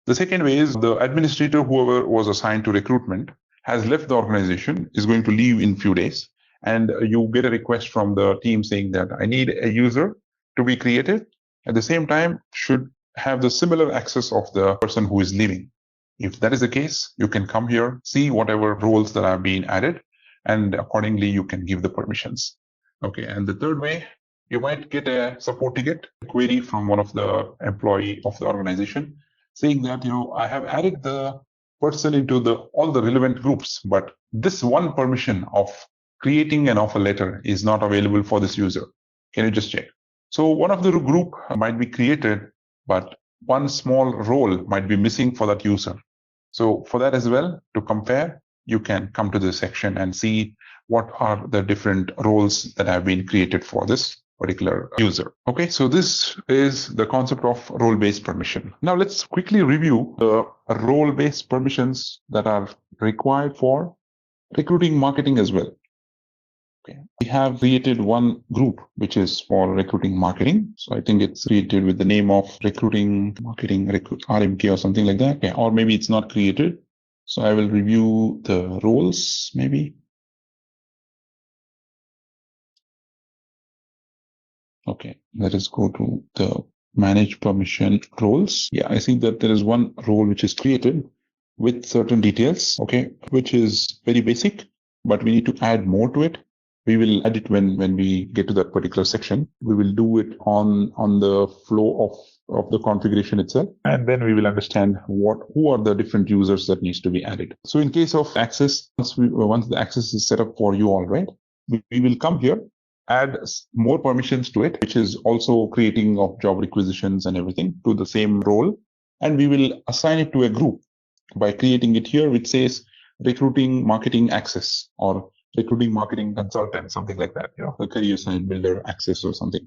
The second way is the administrator, whoever was assigned to recruitment, has left the organization, is going to leave in few days. And you get a request from the team saying that I need a user to be created. At the same time, should have the similar access of the person who is leaving. If that is the case, you can come here, see whatever roles that are being added, and accordingly, you can give the permissions. Okay. And the third way, you might get a support ticket query from one of the employee of the organization saying that, I have added the person into all the relevant groups, but this one permission of creating an offer letter is not available for this user. Can you just check? So one of the group might be created but one small role might be missing for that user. So for that as well, to compare, you can come to this section and see what are the different roles that have been created for this particular user. Okay, so this is the concept of role-based permission. Now let's quickly review the role-based permissions that are required for recruiting marketing as well. Okay. We have created one group which is for recruiting marketing. So I think it's created with the name of recruiting marketing RMK or something like that. Okay. Or maybe it's not created. So I will review the roles maybe. Okay. Let us go to the manage permission roles. Yeah, I see that there is one role which is created with certain details. Okay. Which is very basic, but we need to add more to it. We will add it when we get to that particular section. We will do it on the flow of the configuration itself. And then we will understand who are the different users that needs to be added. So in case of access, once the access is set up for you all, right, we will come here, add more permissions to it, which is also creating of job requisitions and everything to the same role. And we will assign it to a group by creating it here, which says recruiting marketing access or recruiting marketing consultant, something like that, the career site builder access or something.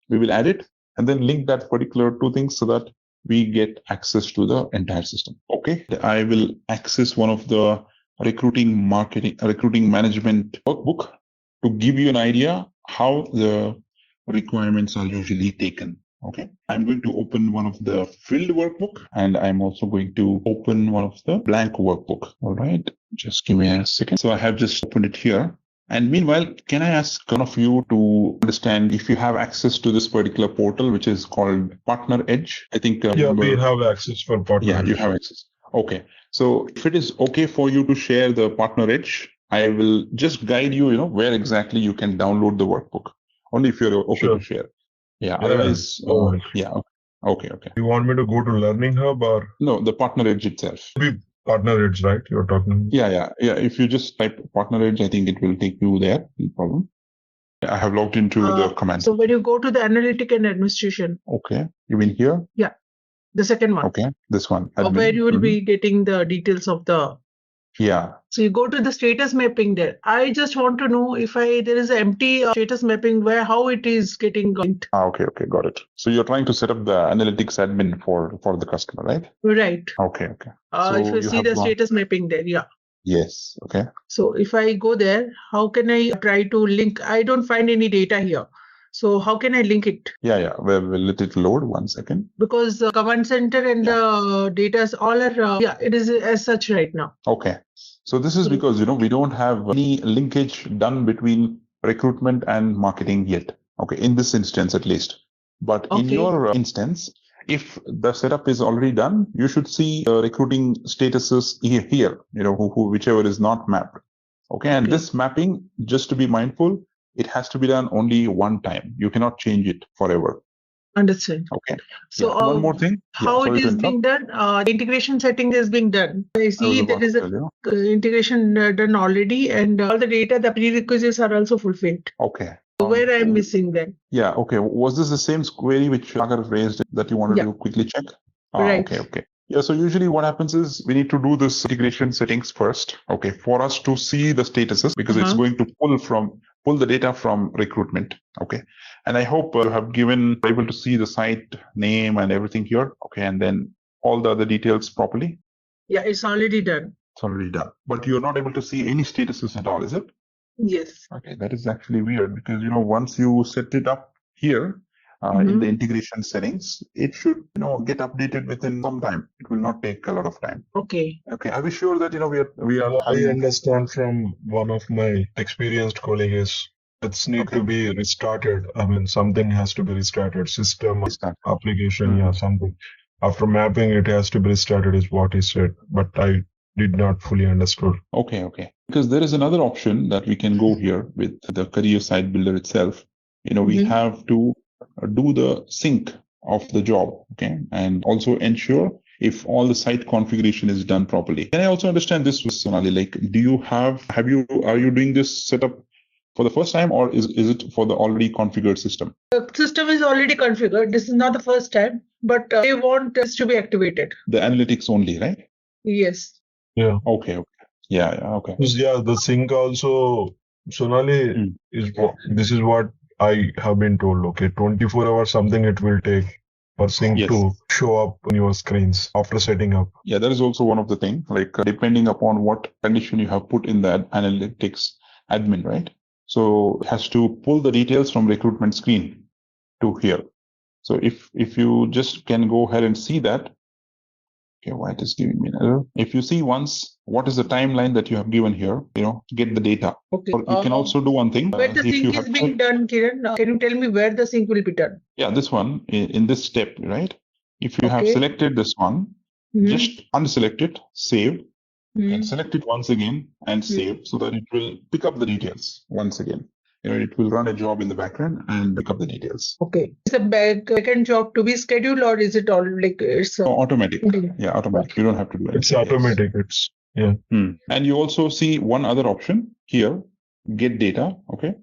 We will add it and then link that particular two things so that we get access to the entire system. Okay. I will access one of the recruiting management workbook to give you an idea how the requirements are usually taken. Okay. I'm going to open one of the filled workbook and I'm also going to open one of the blank workbook. All right. Just give me a second. So I have just opened it here. And meanwhile, can I ask one of you to understand if you have access to this particular portal, which is called Partner Edge? I think. Yeah, we have access for Partner Edge. Yeah, you have access. Okay. So if it is okay for you to share the Partner Edge, I will just guide you, where exactly you can download the workbook. Only if you're okay to share. Yeah. Otherwise, yeah. Okay. You want me to go to Learning Hub or? No, the Partner Edge itself. Partner Edge, right? You're talking. Yeah. If you just type Partner Edge, I think it will take you there. No problem. I have logged into the command. So when you go to the analytic and administration. Okay. You mean here? Yeah. The second one. Okay. This one. Where you will be getting the details of the. Yeah. So you go to the status mapping there. I just want to know if there is an empty status mapping how it is getting linked. Okay. Got it. So you're trying to set up the analytics admin for the customer, right? Right. Okay. So if you see the status mapping there, yeah. Yes. Okay. So if I go there, how can I try to link? I don't find any data here. So how can I link it? Yeah. Well, let it load 1 second. Because the command center and the data all are, it is as such right now. Okay. So this is because, we don't have any linkage done between recruitment and marketing yet. Okay. In this instance, at least. But in your instance, if the setup is already done, you should see recruiting statuses here, whichever is not mapped. Okay. And this mapping, just to be mindful, it has to be done only one time. You cannot change it forever. Understand. Okay. So one more thing. How it is being done? The integration setting is being done. I see there is an integration done already, and all the data, the prerequisites are also fulfilled. Okay. So where I am missing then? Yeah. Okay. Was this the same query which Sagar raised that you wanted to quickly check? Right. Okay. Yeah. So usually what happens is we need to do this integration settings first. Okay. For us to see the statuses because it's going to pull the data from recruitment. Okay. And I hope you have able to see the site name and everything here. Okay. And then all the other details properly. Yeah, it's already done. It's already done. But you're not able to see any statuses at all, is it? Yes. Okay. That is actually weird because, once you set it up here in the integration settings, it should, get updated within some time. It will not take a lot of time. Okay. Are we sure that, we are? I understand from one of my experienced colleagues, it's need to be restarted. I mean, something has to be restarted. System, application, something. After mapping, it has to be restarted is what he said. But I did not fully understood. Okay. Because there is another option that we can go here with the career site builder itself. We have to do the sync of the job. Okay. And also ensure if all the site configuration is done properly. Can I also understand this, Sonali? Like, are you doing this setup for the first time, or is it for the already configured system? The system is already configured. This is not the first time, but they want this to be activated. The analytics only, right? Yes. Yeah. Okay. Yeah. Okay. Yeah, the sync also, Sonali, this is what I have been told. Okay, 24 hours something it will take for sync to show up on your screens after setting up. Yeah, that is also one of the things, like depending upon what condition you have put in that analytics admin, right? So it has to pull the details from recruitment screen to here. So if you just can go ahead and see that, okay, why it is giving me an error? If you see once, what is the timeline that you have given here, get the data. Okay. Or you can also do one thing. Where the sync is being done, Kiran, can you tell me where the sync will be done? Yeah, this one, in this step, right? If you have selected this one, just unselect it, save, and select it once again and save, so that it will pick up the details once again. It will run a job in the background and pick up the details. Okay. Is a backend job to be scheduled, or is it all like it's automatic? Yeah, automatic. You don't have to do anything. It's automatic. It's And you also see one other option here, get data. Okay.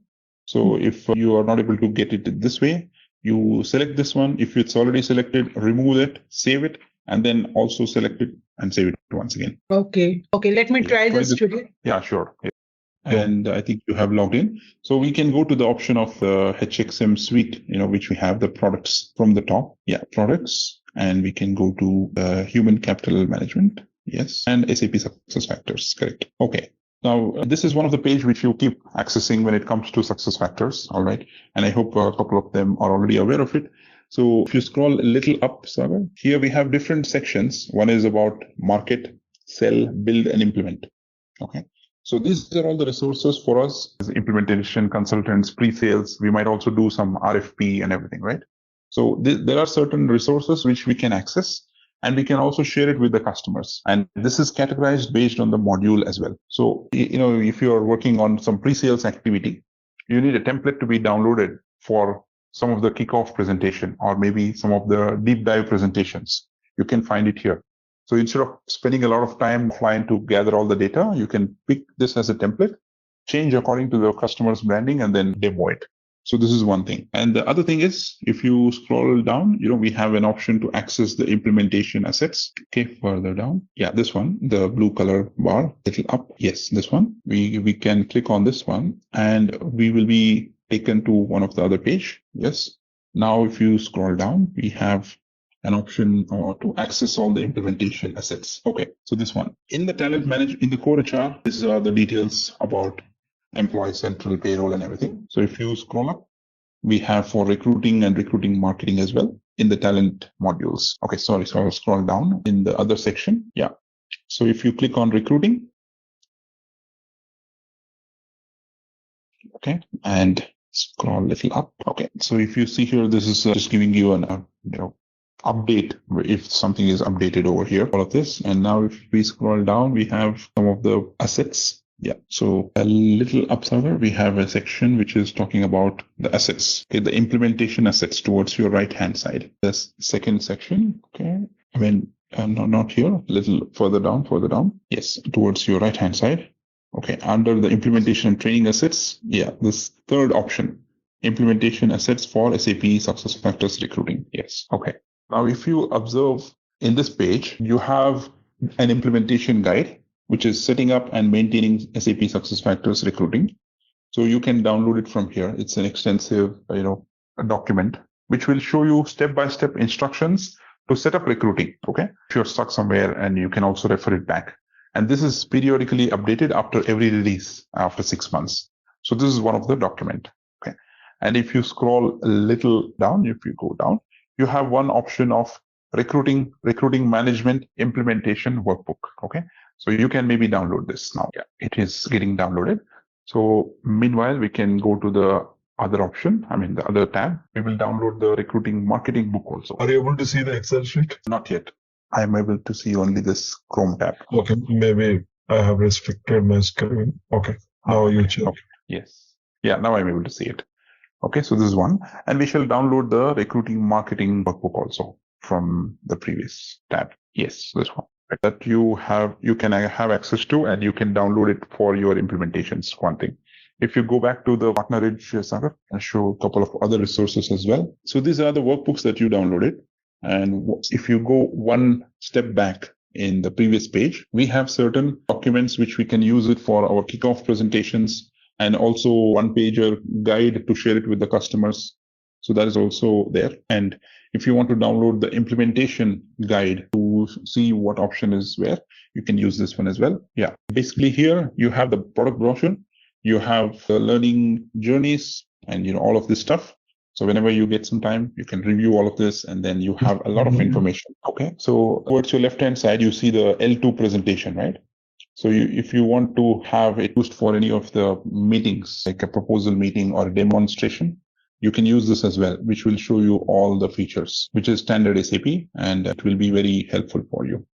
So if you are not able to get it this way, you select this one. If it's already selected, remove it, save it, and then also select it and save it once again. Okay. Let me try this today. Yeah, sure. And I think you have logged in. So we can go to the option of the HXM suite, which we have the products from the top. Yeah, products. And we can go to human capital management. Yes. And SAP SuccessFactors. Correct. Okay. Now, this is one of the page which you keep accessing when it comes to SuccessFactors. All right. And I hope a couple of them are already aware of it. So if you scroll a little up, Sagar, here we have different sections. One is about market, sell, build, and implement. Okay. So these are all the resources for us as implementation consultants, pre-sales. We might also do some RFP and everything, right? So there are certain resources which we can access, and we can also share it with the customers. And this is categorized based on the module as well. So, if you are working on some pre-sales activity, you need a template to be downloaded for some of the kickoff presentation, or maybe some of the deep dive presentations. You can find it here. So instead of spending a lot of time offline to gather all the data, you can pick this as a template, change according to the customer's branding, and then demo it. So this is one thing. And the other thing is, if you scroll down, we have an option to access the implementation assets. Okay, further down. Yeah, this one, the blue color bar, little up. Yes, this one. We can click on this one, and we will be taken to one of the other page. Yes. Now, if you scroll down, we have an option to access all the implementation assets. Okay, so this one. In the talent management, in the core HR, these are the details about employee central, payroll, and everything. So if you scroll up, we have for recruiting and recruiting marketing as well in the talent modules. Okay, sorry. So I'll scroll down in the other section. Yeah. So if you click on recruiting, okay, and scroll a little up. Okay, so if you see here, this is just giving you an update if something is updated over here, all of this. And now if we scroll down, we have some of the assets. Yeah. So a little up somewhere, we have a section which is talking about the assets. Okay. The implementation assets towards your right hand side. The second section. Okay. Not here, a little further down. Yes. Towards your right hand side. Okay. Under the implementation and training assets. Yeah. This third option, implementation assets for SAP SuccessFactors Recruiting. Yes. Okay. Now, if you observe in this page, you have an implementation guide, which is setting up and maintaining SAP SuccessFactors Recruiting. So you can download it from here. It's an extensive, a document, which will show you step-by-step instructions to set up recruiting. Okay. If you're stuck somewhere, and you can also refer it back. And this is periodically updated after every release after 6 months. So this is one of the document. Okay. And if you scroll a little down, if you go down, you have one option of recruiting management implementation workbook. Okay. So you can maybe download this now. Yeah, it is getting downloaded. So meanwhile, we can go to the other option. The other tab. We will download the recruiting marketing book also. Are you able to see the Excel sheet? Not yet. I am able to see only this Chrome tab. Okay. Maybe I have restricted my screen. Okay. Now you check. Okay. Yes. Yeah. Now I'm able to see it. Okay, so this is one, and we shall download the recruiting marketing workbook also from the previous tab. Yes, this one that you can have access to, and you can download it for your implementations. One thing, If you go back to the partnerage, Sagar, I'll show a couple of other resources as well. So these are the workbooks that you downloaded. And if you go one step back in the previous page, we have certain documents which we can use it for our kickoff presentations and also one-pager guide to share it with the customers. So that is also there. And if you want to download the implementation guide to see what option is where, you can use this one as well. Yeah. Basically here you have the product brochure, you have the learning journeys and all of this stuff. So whenever you get some time, you can review all of this and then you have a lot of information. Okay. So towards your left-hand side, you see the L2 presentation, right? So if you want to have it used for any of the meetings, like a proposal meeting or a demonstration, you can use this as well, which will show you all the features, which is standard SAP, and it will be very helpful for you.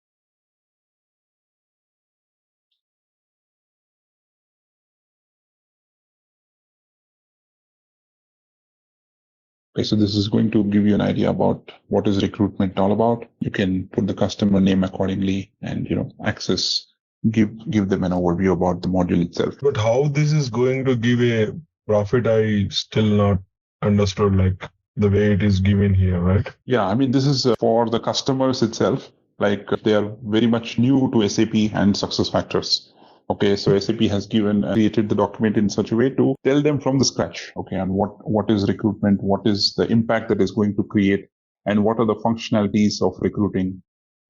Okay, so this is going to give you an idea about what is recruitment all about. You can put the customer name accordingly and, access, give them an overview about the module itself. But how this is going to give a profit, I still not understood, like the way it is given here, right? Yeah, I mean, this is for the customers itself. Like they are very much new to SAP and SuccessFactors. Okay, so SAP has created the document in such a way to tell them from the scratch, okay, and what is recruitment, what is the impact that is going to create, and what are the functionalities of recruiting,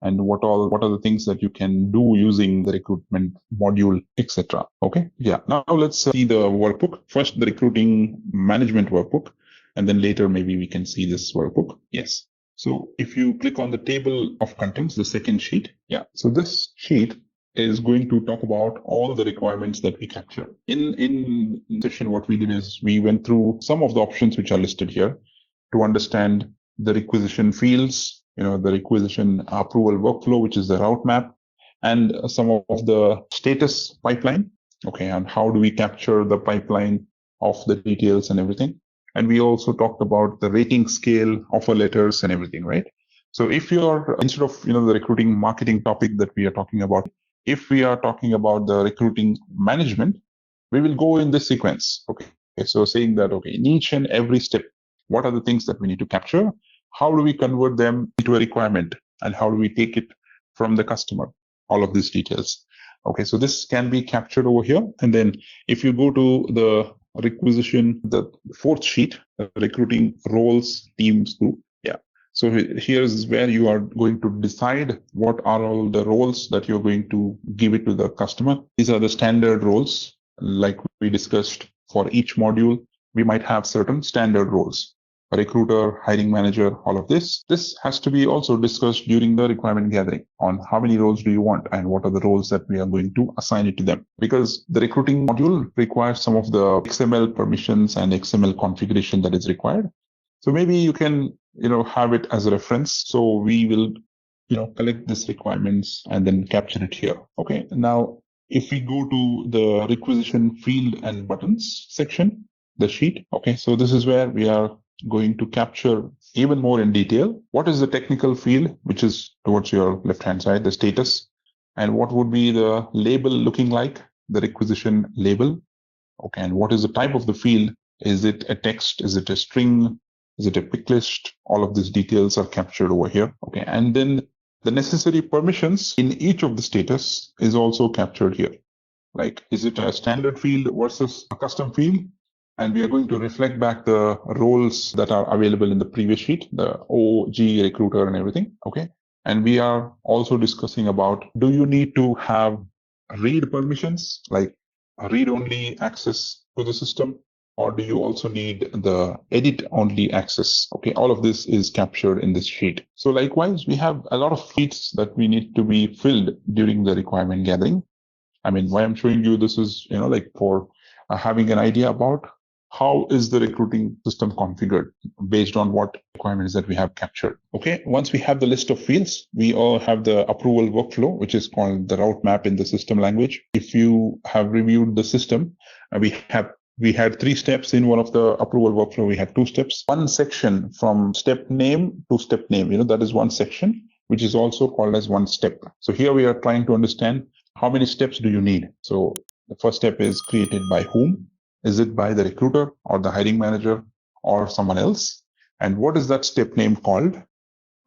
and what are the things that you can do using the recruitment module, etc. Okay, yeah. Now let's see the workbook. First, the recruiting management workbook, and then later maybe we can see this workbook. Yes. So if you click on the table of contents, the second sheet, yeah. So this sheet is going to talk about all the requirements that we capture. In session, what we did is we went through some of the options which are listed here to understand the requisition fields, the requisition approval workflow, which is the route map, and some of the status pipeline. Okay, and how do we capture the pipeline of the details and everything. And we also talked about the rating scale, offer letters and everything, right? So if you're, instead of, the recruiting marketing topic that we are talking about, if we are talking about the recruiting management, we will go in this sequence. Okay. So saying that, okay, in each and every step, what are the things that we need to capture? How do we convert them into a requirement? And how do we take it from the customer? All of these details. Okay. So this can be captured over here. And then if you go to the requisition, the fourth sheet, recruiting roles, teams, group. Yeah. So here's where you are going to decide what are all the roles that you're going to give it to the customer. These are the standard roles. Like we discussed for each module, we might have certain standard roles. A recruiter, hiring manager, all of this. This has to be also discussed during the requirement gathering on how many roles do you want and what are the roles that we are going to assign it to them. Because the recruiting module requires some of the XML permissions and XML configuration that is required. So maybe you can, have it as a reference. So we will, collect these requirements and then capture it here. Okay. Now, if we go to the requisition field and buttons section, the sheet. Okay. So this is where we are going to capture even more in detail. What is the technical field, which is towards your left-hand side, the status, and what would be the label looking like, the requisition label. Okay. And what is the type of the field? Is it a text? Is it a string? Is it a pick list? All of these details are captured over here. Okay. And then the necessary permissions in each of the status is also captured here. Like, is it a standard field versus a custom field? And we are going to reflect back the roles that are available in the previous sheet, the OG, recruiter and everything. Okay. And we are also discussing about, do you need to have read permissions, like a read-only access to the system? Or do you also need the edit-only access? Okay, all of this is captured in this sheet. So likewise, we have a lot of sheets that we need to be filled during the requirement gathering. I mean, why I'm showing you this is, like for having an idea about how is the recruiting system configured based on what requirements that we have captured. Okay, once we have the list of fields, we all have the approval workflow, which is called the route map in the system language. If you have reviewed the system, we had 3 steps in one of the approval workflow. We had 2 steps, one section from step name to step name. That is one section, which is also called as one step. So here we are trying to understand how many steps do you need. So the first step is created by whom. Is it by the recruiter or the hiring manager or someone else? And what is that step name called?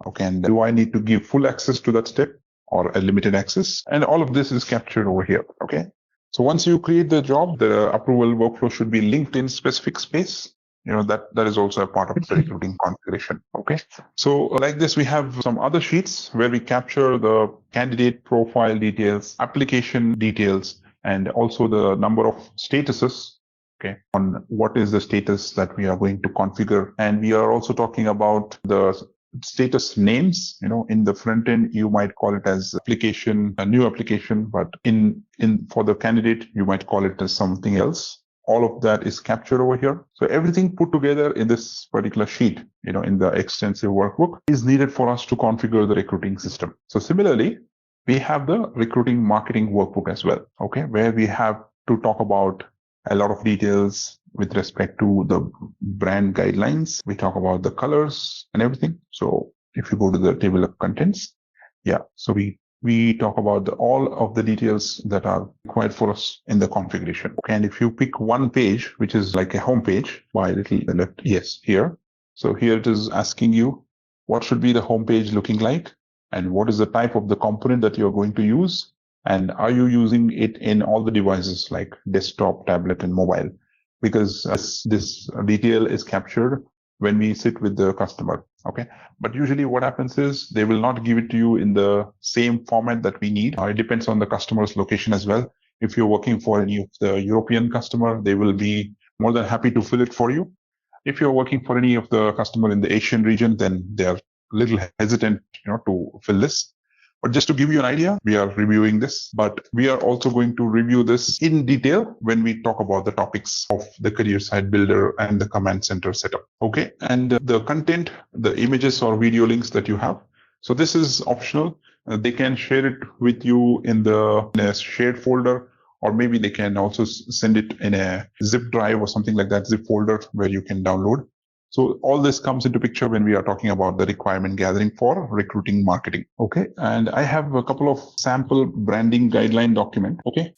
Okay, and do I need to give full access to that step or a limited access? And all of this is captured over here. Okay. So once you create the job, the approval workflow should be linked in specific space. That is also a part of the recruiting configuration. Okay. So like this, we have some other sheets where we capture the candidate profile details, application details, and also the number of statuses. Okay, on what is the status that we are going to configure. And we are also talking about the status names. In the front end, you might call it as application, a new application, but in for the candidate, you might call it as something else. All of that is captured over here. So everything put together in this particular sheet, in the extensive workbook, is needed for us to configure the recruiting system. So similarly, we have the recruiting marketing workbook as well. Okay, where we have to talk about a lot of details with respect to the brand guidelines. We talk about the colors and everything. So if you go to the table of contents, so we talk about all of the details that are required for us in the configuration. Okay, and if you pick one page, which is like a home page by little left, yes, here. So here it is asking you what should be the home page looking like and what is the type of the component that you're going to use. And are you using it in all the devices like desktop, tablet, and mobile? Because this detail is captured when we sit with the customer. Okay. But usually what happens is they will not give it to you in the same format that we need. It depends on the customer's location as well. If you're working for any of the European customer, they will be more than happy to fill it for you. If you're working for any of the customer in the Asian region, then they're a little hesitant, to fill this. But just to give you an idea, we are reviewing this, but we are also going to review this in detail when we talk about the topics of the career site builder and the command center setup. Okay. And the content, the images or video links that you have. So this is optional. They can share it with you in a shared folder, or maybe they can also send it in a zip drive or something like that, zip folder where you can download. So all this comes into picture when we are talking about the requirement gathering for recruiting marketing. Okay. And I have a couple of sample branding guideline document. Okay.